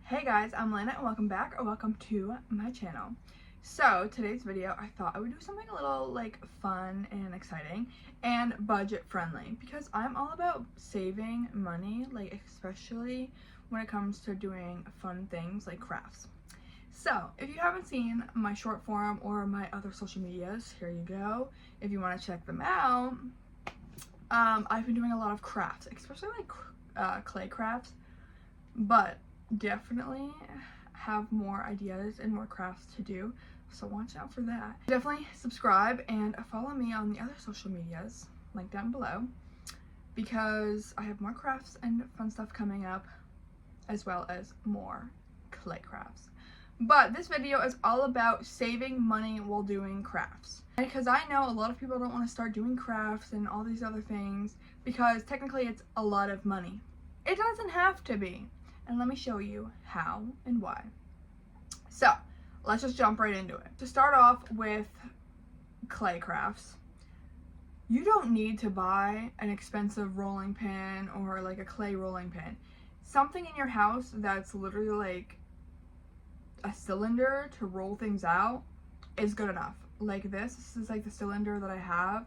Hey guys, I'm Lana and welcome back or welcome to my channel. So today's video, I thought I would do something a little like fun and exciting and budget friendly because I'm all about saving money, like especially when it comes to doing fun things like crafts. So if you haven't seen my short form or my other social medias, here you go. If you want to check them out, I've been doing a lot of crafts, especially like clay crafts, but definitely have more ideas and more crafts to do, so watch out for that. Definitely subscribe and follow me on the other social medias linked down below because I have more crafts and fun stuff coming up as well as more clay crafts. But this video is all about saving money while doing crafts, because I know a lot of people don't want to start doing crafts and all these other things because technically it's a lot of money. It doesn't have to be. And let me show you how and why. So let's just jump right into it. To start off with clay crafts, you don't need to buy an expensive rolling pin or like a clay rolling pin. Something in your house that's literally like a cylinder to roll things out is good enough. Like this is like the cylinder that I have.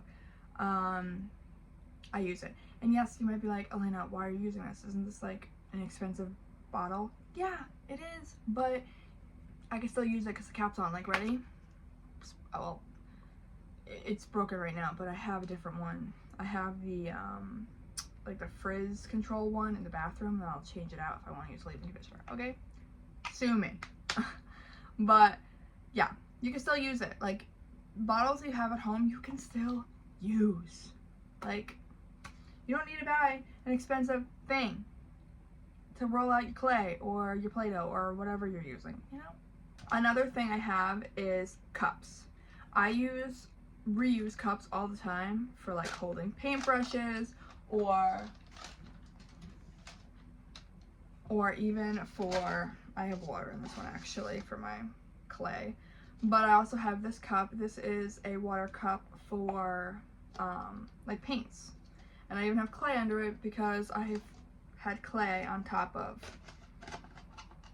I use it. And yes, you might be like, Elena, why are you using this? Isn't this like an expensive bottle? Yeah, it is, but I can still use it because the cap's on. Like, ready? Oh, well, it's broken right now, but I have a different one. I have the like the frizz control one in the bathroom, and I'll change it out if I want to use leave-in conditioner. Okay, sue me. But yeah, you can still use it. Like bottles you have at home, you can still use. Like, you don't need to buy an expensive thing to roll out your clay or your Play-Doh or whatever you're using, you know? Another thing I have is cups. I reuse cups all the time for like holding paintbrushes or even for, I have water in this one actually for my clay, but I also have this cup. This is a water cup for like paints, and I even have clay under it because I've had clay on top of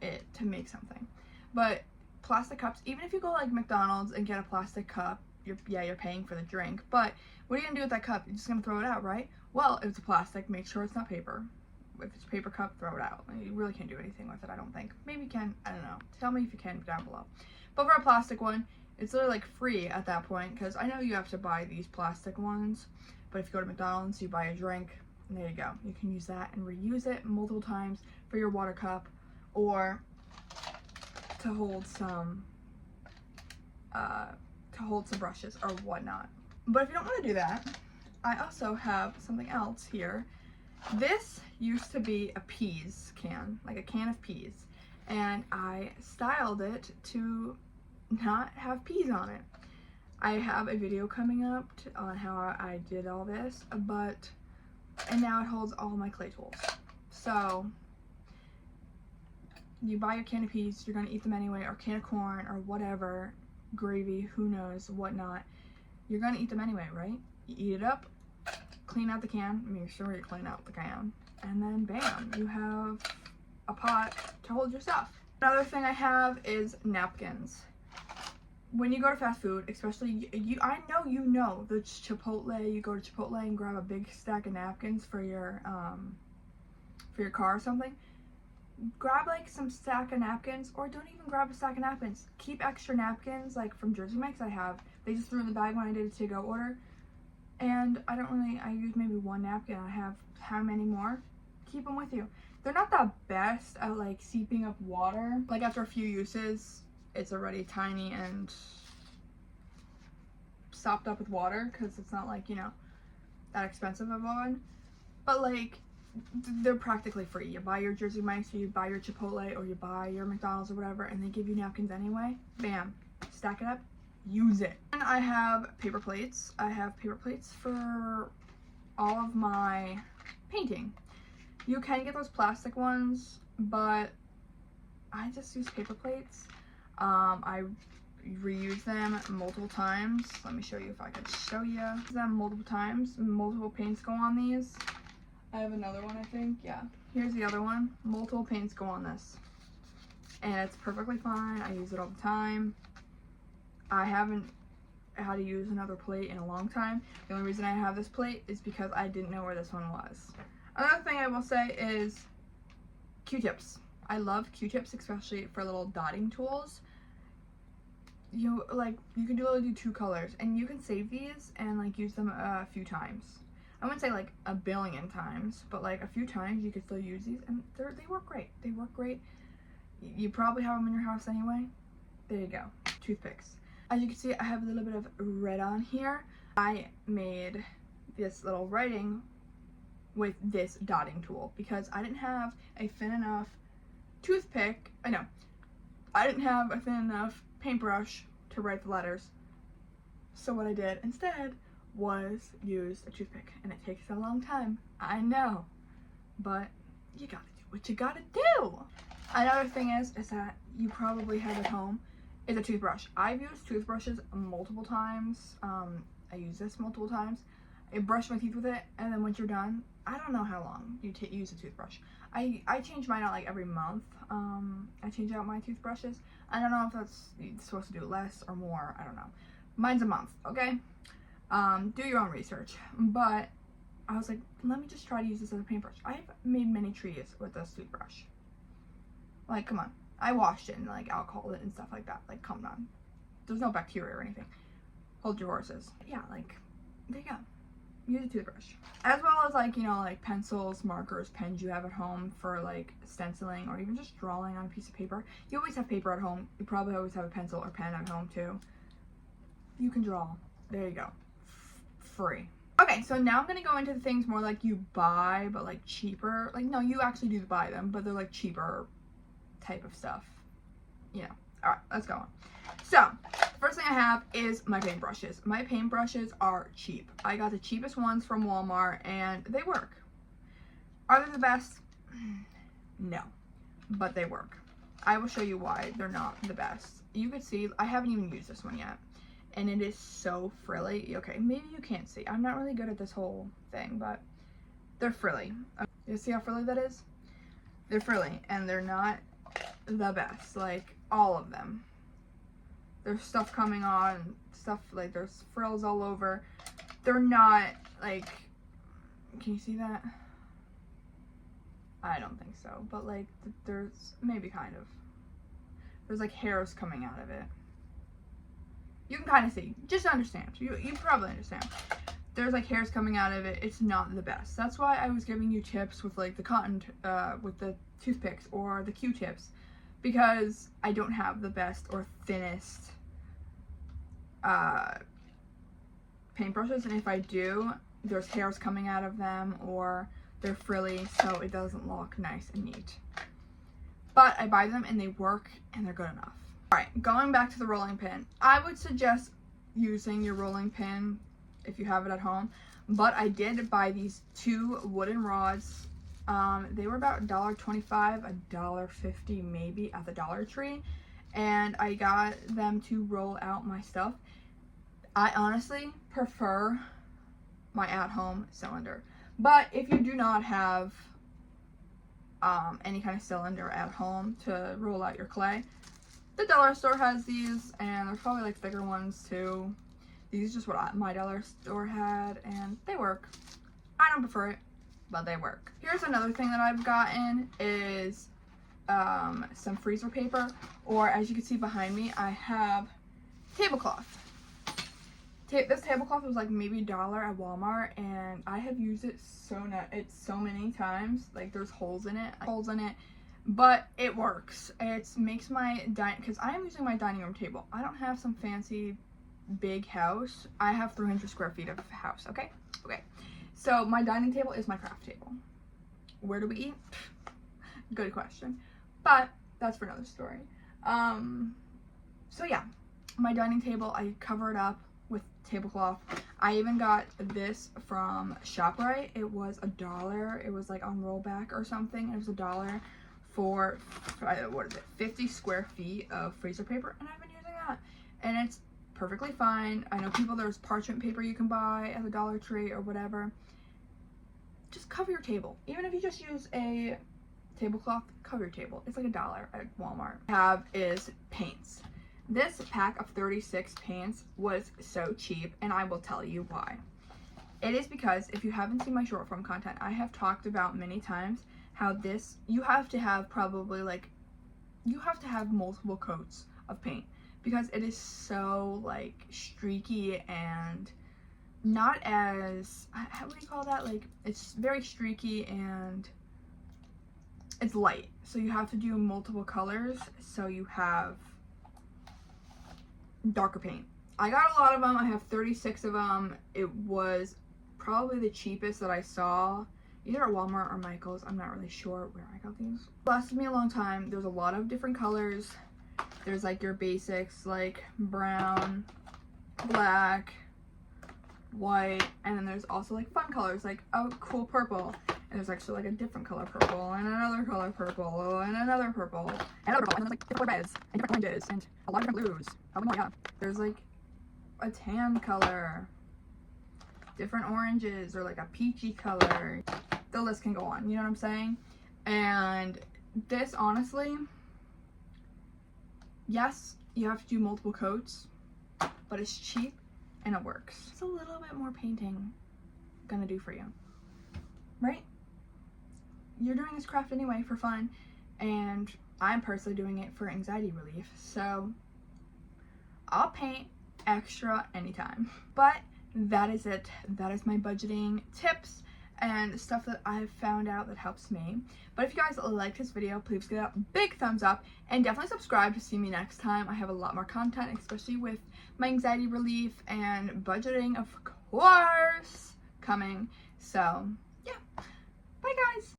it to make something. But plastic cups, even if you go like McDonald's and get a plastic cup, you're paying for the drink, but what are you gonna do with that cup? You're just gonna throw it out, right? Well, if it's a plastic, make sure it's not paper. If it's a paper cup, throw it out. You really can't do anything with it, I don't think. Maybe you can, I don't know. Tell me if you can down below. But for a plastic one, it's literally like free at that point, because I know you have to buy these plastic ones, but if you go to McDonald's, you buy a drink, and there you go. You can use that and reuse it multiple times for your water cup or to hold some brushes or whatnot. But if you don't want to do that, I also have something else here. This used to be a peas can, like a can of peas, and I styled it to not have peas on it. I have a video coming up on how I did all this, and now it holds all my clay tools. So you buy your can of peas, you're gonna eat them anyway, or can of corn, or whatever, gravy, who knows, whatnot. You're gonna eat them anyway, right? You eat it up, clean out the can, make sure you clean out the can, and then bam, you have a pot to hold your stuff. Another thing I have is napkins. When you go to fast food, especially I know you know the Chipotle, you go to Chipotle and grab a big stack of napkins for your car or something. Grab like some stack of napkins, or don't even grab a stack of napkins. Keep extra napkins, like from Jersey Mike's I have. They just threw in the bag when I did a to-go order. And I use maybe one napkin. I have how many more? Keep them with you. They're not the best at like seeping up water. Like after a few uses, it's already tiny and sopped up with water because it's not like, you know, that expensive of one. But like, they're practically free. You buy your Jersey Mike's, or you buy your Chipotle, or you buy your McDonald's or whatever, and they give you napkins anyway. Bam, stack it up, use it. And I have paper plates. I have paper plates for all of my painting. You can get those plastic ones, but I just use paper plates. I reuse them multiple times. Let me show you if I can show you them multiple times. Multiple paints go on these. I have another one, I think. Yeah. Here's the other one. Multiple paints go on this. and it's perfectly fine. I use it all the time. I haven't had to use another plate in a long time. The only reason I have this plate is because I didn't know where this one was. Another thing I will say is Q-tips. I love Q-tips, especially for little dotting tools. You can do 2 colors, and you can save these and like use them a few times. I wouldn't say like a billion times, but like a few times you could still use these, and they work great. They work great. You probably have them in your house anyway. There you go. Toothpicks. As you can see, I have a little bit of red on here. I made this little writing with this dotting tool because I didn't have a thin enough toothpick. I didn't have a thin enough paintbrush to write the letters. So what I did instead was use a toothpick, and it takes a long time. I know, but you gotta do what you gotta do. Another thing is that you probably have at home is a toothbrush. I've used toothbrushes multiple times. I use this multiple times. I brush my teeth with it, and then once you're done, I don't know how long you use a toothbrush. I change mine out like every month. I change out my toothbrushes. I don't know if that's supposed to do less or more. I don't know. Mine's a month, okay? Do your own research. But I was like, let me just try to use this as a paintbrush. I've made many trees with this toothbrush. Like, come on. I washed it and like alcohol it and stuff like that. Like, come on. There's no bacteria or anything. Hold your horses. Yeah, like, there you go. Use a toothbrush. As well as like, like pencils, markers, pens you have at home for like stenciling or even just drawing on a piece of paper. You always have paper at home. You probably always have a pencil or pen at home too. You can draw. There you go. Free. Okay, so now I'm gonna go into the things more like you buy, but like cheaper. Like, no, you actually do buy them, but they're like cheaper type of stuff. Alright, let's go on. So, first thing I have is my paintbrushes. My paintbrushes are cheap. I got the cheapest ones from Walmart, and they work. Are they the best? No, but they work. I will show you why they're not the best. You can see, I haven't even used this one yet, and it is so frilly. Okay, maybe you can't see. I'm not really good at this whole thing, but they're frilly. You see how frilly that is? They're frilly, and they're not the best, like all of them. There's stuff coming on, stuff like there's frills all over. They're not like, can you see that? I don't think so, but like there's maybe kind of. There's like hairs coming out of it. You can kind of see, just understand. You probably understand. There's like hairs coming out of it. It's not the best. That's why I was giving you tips with like the cotton, with the toothpicks or the Q-tips, because I don't have the best or thinnest paintbrushes, and if I do, there's hairs coming out of them or they're frilly, so it doesn't look nice and neat. But I buy them and they work and they're good enough. Alright, going back to the rolling pin. I would suggest using your rolling pin if you have it at home, but I did buy these 2 wooden rods. They were about $1.25, $1.50 maybe at the Dollar Tree, and I got them to roll out my stuff. I honestly prefer my at-home cylinder, but if you do not have any kind of cylinder at home to roll out your clay, the dollar store has these, and there's probably like thicker ones too. These are just what my dollar store had, and they work. I don't prefer it, but they work. Here's another thing that I've gotten is some freezer paper, or as you can see behind me, I have tablecloth. This tablecloth was like maybe $1 at Walmart, and I have used it so many times. Like there's holes in it, but it works. It makes my because I am using my dining room table. I don't have some fancy big house. I have 300 square feet of house. Okay. So my dining table is my craft table. Where do we eat? Good question, but that's for another story. So yeah, my dining table, I cover it up with tablecloth. I even got this from ShopRite. It was $1. It was like on rollback or something. It was $1 for 50 square feet of freezer paper, and I've been using that, and it's perfectly fine. I know there's parchment paper you can buy at the Dollar Tree or whatever. Just cover your table. Even if you just use a tablecloth, cover your table. It's like $1 at Walmart. I have is paints. This pack of 36 paints was so cheap, and I will tell you why. It is because if you haven't seen my short form content, I have talked about many times how this, you have to have probably like, you have to have multiple coats of paint because it is so like streaky and not as, how do you call that? Like, it's very streaky and it's light. So you have to do multiple colors so you have darker paint. I got a lot of them. I have 36 of them. It was probably the cheapest that I saw, either at Walmart or Michael's. I'm not really sure where I got these. It lasted me a long time. There's a lot of different colors. There's like your basics like brown, black, white, and then there's also like fun colors like a cool purple, and there's actually like a different color purple and another color purple and another purple and another purple, and then there's like different reds and different oranges and a lot of different blues. Probably more, yeah. There's like a tan color, different oranges, or like a peachy color. The list can go on, you know what I'm saying? And this, honestly, yes, you have to do multiple coats, but it's cheap and it works. It's a little bit more painting gonna do for you, right? You're doing this craft anyway for fun, and I'm personally doing it for anxiety relief, so I'll paint extra anytime. But that is it. That is my budgeting tips and stuff that I've found out that helps me. But if you guys like this video, please give it a big thumbs up and definitely subscribe to see me next time. I have a lot more content, especially with my anxiety relief and budgeting, of course, coming. So yeah, bye guys.